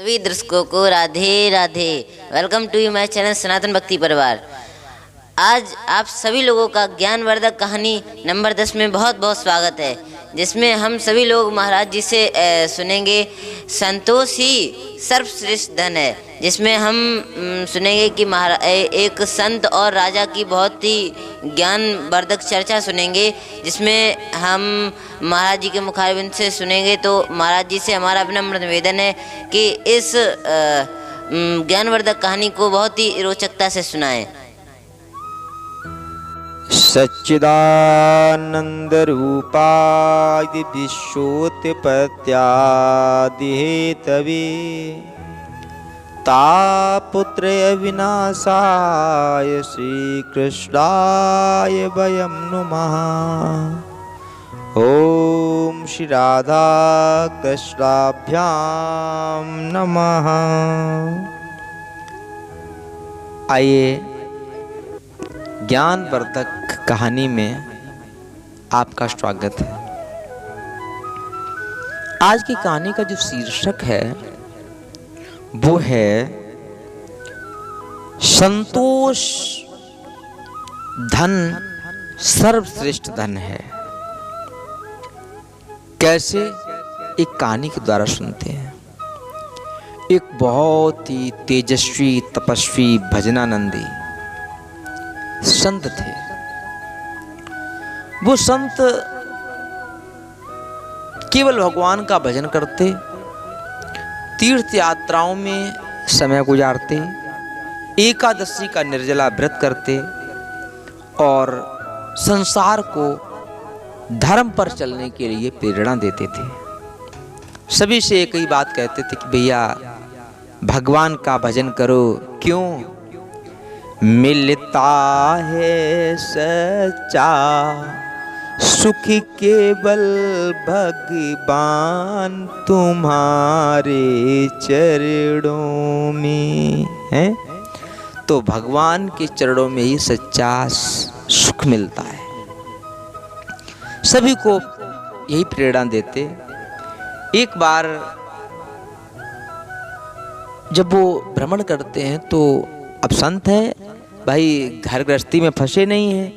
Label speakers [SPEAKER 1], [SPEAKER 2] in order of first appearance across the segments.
[SPEAKER 1] सभी दर्शकों को Radhe Radhe. Welcome to my channel Sanatan Bhakti Parivar. आज आप सभी लोगों का ज्ञानवर्धक कहानी नंबर 10 में बहुत बहुत स्वागत है, जिसमें हम सभी लोग महाराज जी से सुनेंगे संतोष ही सर्वश्रेष्ठ धन है। जिसमें हम सुनेंगे कि एक संत और राजा की बहुत ही ज्ञानवर्धक चर्चा सुनेंगे, जिसमें हम महाराज जी के मुखारबिंद से सुनेंगे। तो महाराज जी से हमारा विनम्र निवेदन है कि इस ज्ञानवर्धक कहानी को बहुत ही रोचकता से सुनाएं।
[SPEAKER 2] सच्चिदानंद रूपाय विश्वोत्पत्त्यादि हेतवे तापत्रय विनाशाय श्रीकृष्णाय वयं नुमः। ओम श्री राधा कृष्णाभ्याम नमः। आइए ज्ञानवर्धक कहानी में आपका स्वागत है। आज की कहानी का जो शीर्षक है वो है संतोष धन सर्वश्रेष्ठ धन है। कैसे? एक कहानी के द्वारा सुनते हैं। एक बहुत ही तेजस्वी तपस्वी भजनानंदी संत थे। वो संत केवल भगवान का भजन करते, तीर्थ यात्राओं में समय गुजारते, एकादशी का निर्जला व्रत करते और संसार को धर्म पर चलने के लिए प्रेरणा देते थे। सभी से एक ही बात कहते थे कि भैया भगवान का भजन करो। क्यों? मिलता है सच्चा सुख केवल भगवान तुम्हारे चरणों में है। तो भगवान के चरणों में ही सच्चा सुख मिलता है। सभी को यही प्रेरणा देते। एक बार जब वो भ्रमण करते हैं तो अब संत है भाई, घर गृहस्थी में फंसे नहीं हैं,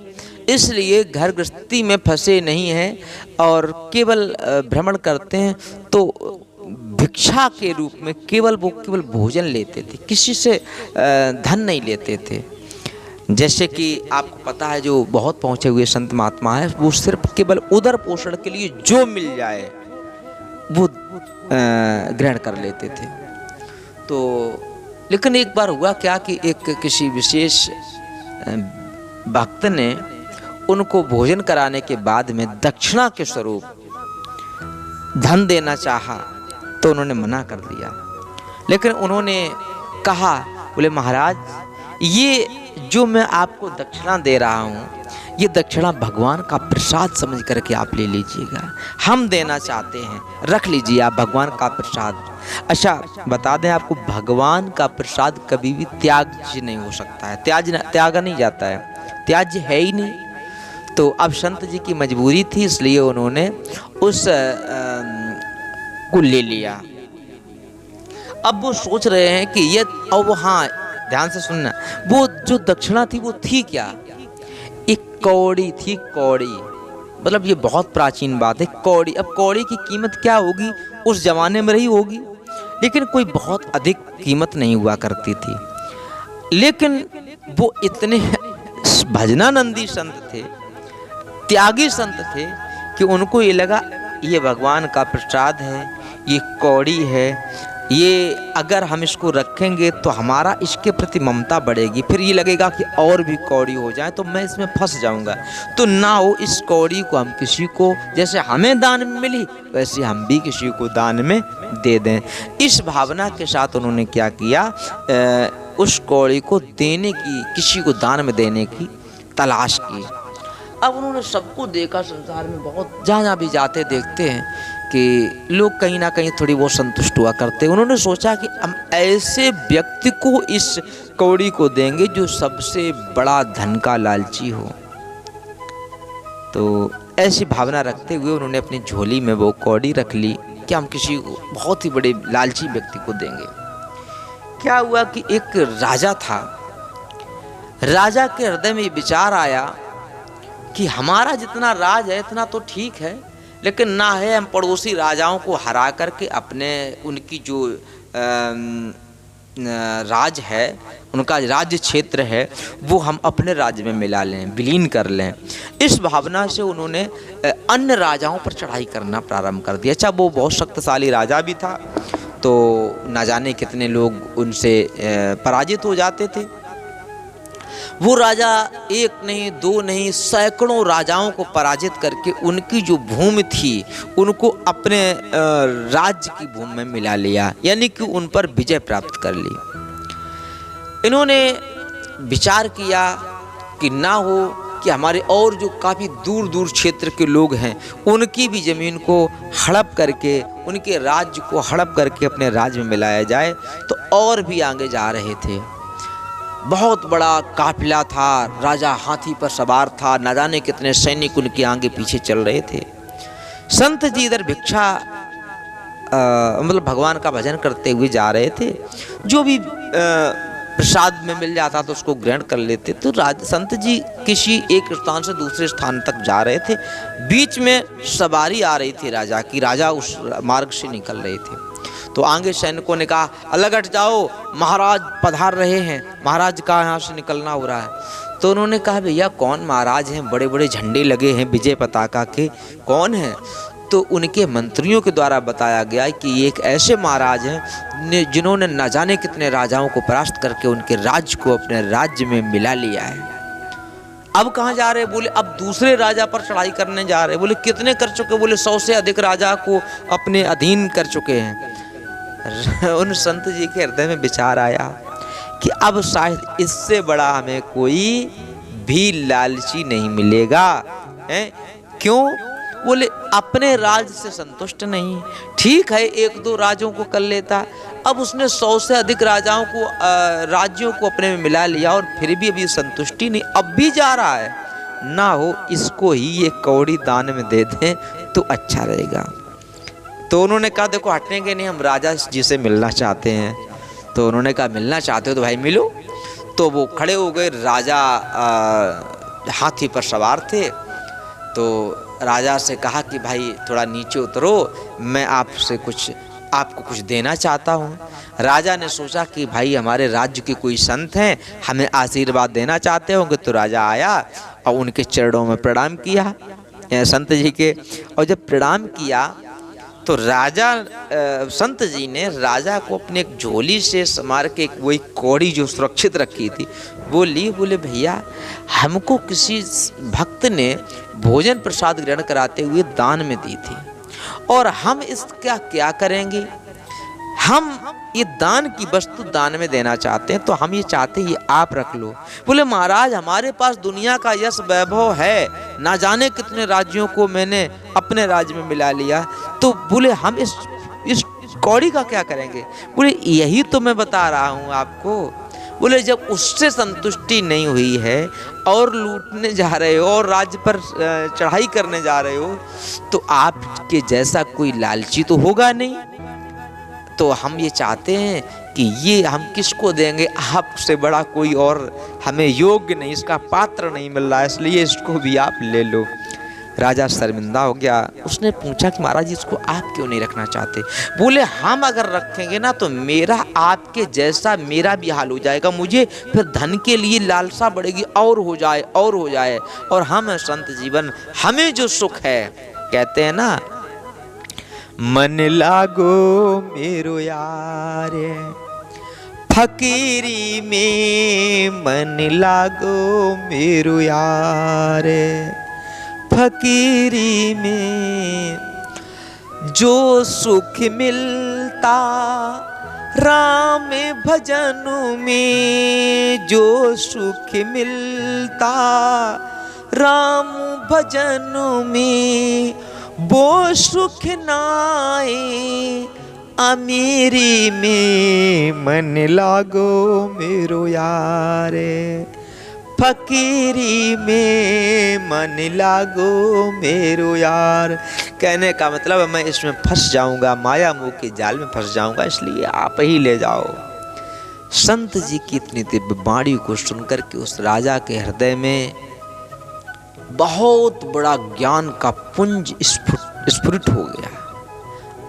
[SPEAKER 2] इसलिए घर गृहस्थी में फंसे नहीं हैं और केवल भ्रमण करते हैं। तो भिक्षा के रूप में केवल भोजन लेते थे, किसी से धन नहीं लेते थे। जैसे कि आपको पता है जो बहुत पहुँचे हुए संत महात्मा है, वो सिर्फ केवल उदर पोषण के लिए जो मिल जाए वो ग्रहण कर लेते थे। तो लेकिन एक बार हुआ क्या कि एक किसी विशेष भक्त ने उनको भोजन कराने के बाद में दक्षिणा के स्वरूप धन देना चाहा, तो उन्होंने मना कर दिया। लेकिन उन्होंने कहा, बोले महाराज ये जो मैं आपको दक्षिणा दे रहा हूँ, ये दक्षिणा भगवान का प्रसाद समझ करके आप ले लीजिएगा। हम देना चाहते हैं, रख लीजिए आप भगवान का प्रसाद। अच्छा बता दें आपको, भगवान का प्रसाद कभी भी त्याज्य नहीं हो सकता है, त्यागा नहीं जाता है, त्याज्य है ही नहीं। तो अब संत जी की मजबूरी थी, इसलिए उन्होंने उस को ले लिया। अब वो सोच रहे हैं कि ये, अब हाँ ध्यान से सुनना, वो जो दक्षिणा थी वो थी क्या? एक कौड़ी थी। कौड़ी मतलब ये बहुत प्राचीन बात है, कौड़ी। अब कौड़ी की कीमत क्या होगी? उस जमाने में रही होगी, लेकिन कोई बहुत अधिक कीमत नहीं हुआ करती थी। लेकिन वो इतने भजनानंदी संत थे, त्यागी संत थे कि उनको ये लगा ये भगवान का प्रसाद है, ये कौड़ी है, ये अगर हम इसको रखेंगे तो हमारा इसके प्रति ममता बढ़ेगी, फिर ये लगेगा कि और भी कौड़ी हो जाए तो मैं इसमें फंस जाऊंगा। तो ना हो, इस कौड़ी को हम किसी को, जैसे हमें दान में मिली वैसे हम भी किसी को दान में दे दें। इस भावना के साथ उन्होंने क्या किया, उस कौड़ी को देने की, किसी को दान में देने की तलाश की। अब उन्होंने सबको देखा, संसार में बहुत जहाँ भी जाते देखते हैं कि लोग कहीं ना कहीं थोड़ी बहुत संतुष्ट हुआ करते। उन्होंने सोचा कि हम ऐसे व्यक्ति को इस कौड़ी को देंगे जो सबसे बड़ा धन का लालची हो। तो ऐसी भावना रखते हुए उन्होंने अपनी झोली में वो कौड़ी रख ली कि हम किसी बहुत ही बड़े लालची व्यक्ति को देंगे। क्या हुआ कि एक राजा था, राजा के हृदय में विचार आया कि हमारा जितना राज है इतना तो ठीक है, लेकिन ना है हम पड़ोसी राजाओं को हरा करके अपने उनकी जो राज है, उनका राज्य क्षेत्र है, वो हम अपने राज्य में मिला लें, विलीन कर लें। इस भावना से उन्होंने अन्य राजाओं पर चढ़ाई करना प्रारंभ कर दिया। अच्छा, वो बहुत शक्तिशाली राजा भी था, तो ना जाने कितने लोग उनसे पराजित हो जाते थे। वो राजा एक नहीं दो नहीं सैकड़ों राजाओं को पराजित करके उनकी जो भूमि थी उनको अपने राज्य की भूमि में मिला लिया, यानी कि उन पर विजय प्राप्त कर ली। इन्होंने विचार किया कि ना हो कि हमारे और जो काफ़ी दूर दूर क्षेत्र के लोग हैं उनकी भी ज़मीन को हड़प करके, उनके राज्य को हड़प करके अपने राज्य में मिलाया जाए। तो और भी आगे जा रहे थे। बहुत बड़ा काफिला था, राजा हाथी पर सवार था, न जाने कितने सैनिक उनके आगे पीछे चल रहे थे। संत जी इधर भिक्षा मतलब भगवान का भजन करते हुए जा रहे थे। जो भी प्रसाद में मिल जाता तो उसको ग्रहण कर लेते। तो संत जी किसी एक स्थान से दूसरे स्थान तक जा रहे थे। बीच में सवारी आ रही थी राजा की, राजा उस मार्ग से निकल रहे थे। तो आगे सैनिकों ने कहा अलग हट जाओ, महाराज पधार रहे हैं, महाराज का यहाँ से निकलना हो रहा है। तो उन्होंने कहा भैया कौन महाराज हैं, बड़े बड़े झंडे लगे हैं विजय पताका के, कौन हैं? तो उनके मंत्रियों के द्वारा बताया गया कि एक ऐसे महाराज हैं जिन्होंने न जाने कितने राजाओं को परास्त करके उनके राज्य को अपने राज्य में मिला लिया है। अब कहाँ जा रहे? बोले अब दूसरे राजा पर चढ़ाई करने जा रहे। बोले कितने कर चुके? बोले 100 से अधिक राजा को अपने अधीन कर चुके हैं। उन संत जी के हृदय में विचार आया कि अब शायद इससे बड़ा हमें कोई भी लालची नहीं मिलेगा। हैं? क्यों? बोले अपने राज से संतुष्ट नहीं, ठीक है एक दो राजों को कर लेता, अब उसने 100 से अधिक राजाओं को राज्यों को अपने में मिला लिया और फिर भी अभी संतुष्टि नहीं, अब भी जा रहा है। ना हो इसको ही ये कौड़ी दान में दे दें तो अच्छा रहेगा। तो उन्होंने कहा देखो हटेंगे नहीं, हम राजा जी से मिलना चाहते हैं। तो उन्होंने कहा मिलना चाहते हो तो भाई मिलो। तो वो खड़े हो गए। राजा हाथी पर सवार थे। तो राजा से कहा कि भाई थोड़ा नीचे उतरो, मैं आपको कुछ देना चाहता हूँ। राजा ने सोचा कि भाई हमारे राज्य के कोई संत हैं, हमें आशीर्वाद देना चाहते होंगे। तो राजा आया और उनके चरणों में प्रणाम किया संत जी के। और जब प्रणाम किया तो राजा संत जी ने राजा को अपने एक झोली से समार के वही कौड़ी जो सुरक्षित रखी थी वो ली। बोले भैया हमको किसी भक्त ने भोजन प्रसाद ग्रहण कराते हुए दान में दी थी और हम इसका क्या करेंगे? हम ये दान की वस्तु दान में देना चाहते हैं, तो हम ये चाहते हैं ये आप रख लो। बोले महाराज हमारे पास दुनिया का यश वैभव है, ना जाने कितने राज्यों को मैंने अपने राज्य में मिला लिया। तो बोले हम इस कौड़ी का क्या करेंगे? बोले यही तो मैं बता रहा हूँ आपको। बोले जब उससे संतुष्टि नहीं हुई है और लूटने जा रहे हो और राज्य पर चढ़ाई करने जा रहे हो, तो आपके जैसा कोई लालची तो होगा नहीं। तो हम ये चाहते हैं कि ये हम किसको देंगे, आपसे बड़ा कोई और हमें योग्य नहीं, इसका पात्र नहीं मिल रहा है, इसलिए इसको भी आप ले लो। राजा शर्मिंदा हो गया। उसने पूछा कि महाराज इसको आप क्यों नहीं रखना चाहते? बोले हम अगर रखेंगे ना तो मेरा आपके जैसा मेरा भी हाल हो जाएगा, मुझे फिर धन के लिए लालसा बढ़ेगी और हो जाए और हो जाए। और हम संत जीवन, हमें जो सुख है, कहते हैं ना मन लागो मेरो यार फकीरी में, मन लागो मेरो यार फकीरी में, जो सुख मिलता राम भजन में, जो सुख मिलता राम भजन में, वो सुख नाए अमीरी में, मन लागो मेरो यारे फकीरी में मन लागो मेरो यार। कहने का मतलब मैं इसमें फंस जाऊंगा, माया मोह के जाल में फंस जाऊंगा, इसलिए आप ही ले जाओ। संत जी की इतनी दिव्य वाणी को सुनकर के उस राजा के हृदय में बहुत बड़ा ज्ञान का पुंज स्फुरित हो गया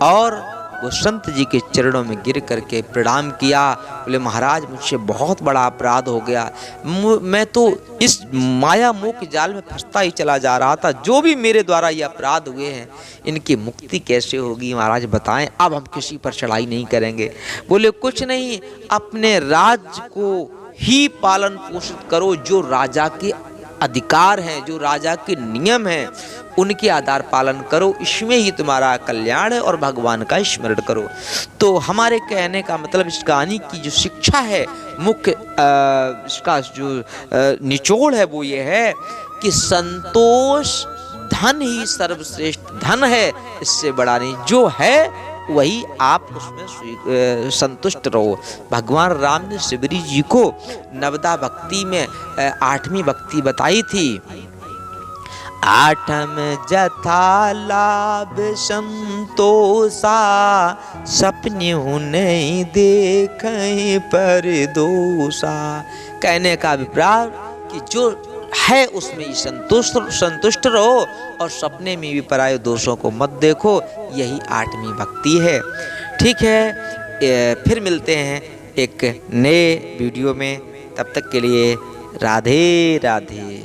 [SPEAKER 2] और वो संत जी के चरणों में गिर करके प्रणाम किया। बोले महाराज मुझसे बहुत बड़ा अपराध हो गया, मैं तो इस माया मोह के जाल में फंसता ही चला जा रहा था, जो भी मेरे द्वारा ये अपराध हुए हैं इनकी मुक्ति कैसे होगी महाराज बताएं, अब हम किसी पर चढ़ाई नहीं करेंगे। बोले कुछ नहीं, अपने राज्य को ही पालन पोषित करो, जो राजा के अधिकार हैं, जो राजा के नियम हैं उनके आधार पालन करो, इसमें ही तुम्हारा कल्याण है और भगवान का स्मरण करो। तो हमारे कहने का मतलब इस कहानी की जो शिक्षा है, मुख्य इसका जो निचोड़ है वो ये है कि संतोष धन ही सर्वश्रेष्ठ धन है, इससे बड़ा नहीं, जो है वही आप उसमें संतुष्ट रहो। भगवान राम ने शिवरी जी को नवदा भक्ति में 8वीं भक्ति बताई थी। आठम जथा लाभ संतोषा, सपने नहीं देखें पर दोषा। कहने का अभिप्राय कि जो है उसमें ही संतुष्ट रहो और सपने में भी पराये दोषों को मत देखो, यही 8वीं भक्ति है। ठीक है, फिर मिलते हैं एक नए वीडियो में, तब तक के लिए राधे राधे।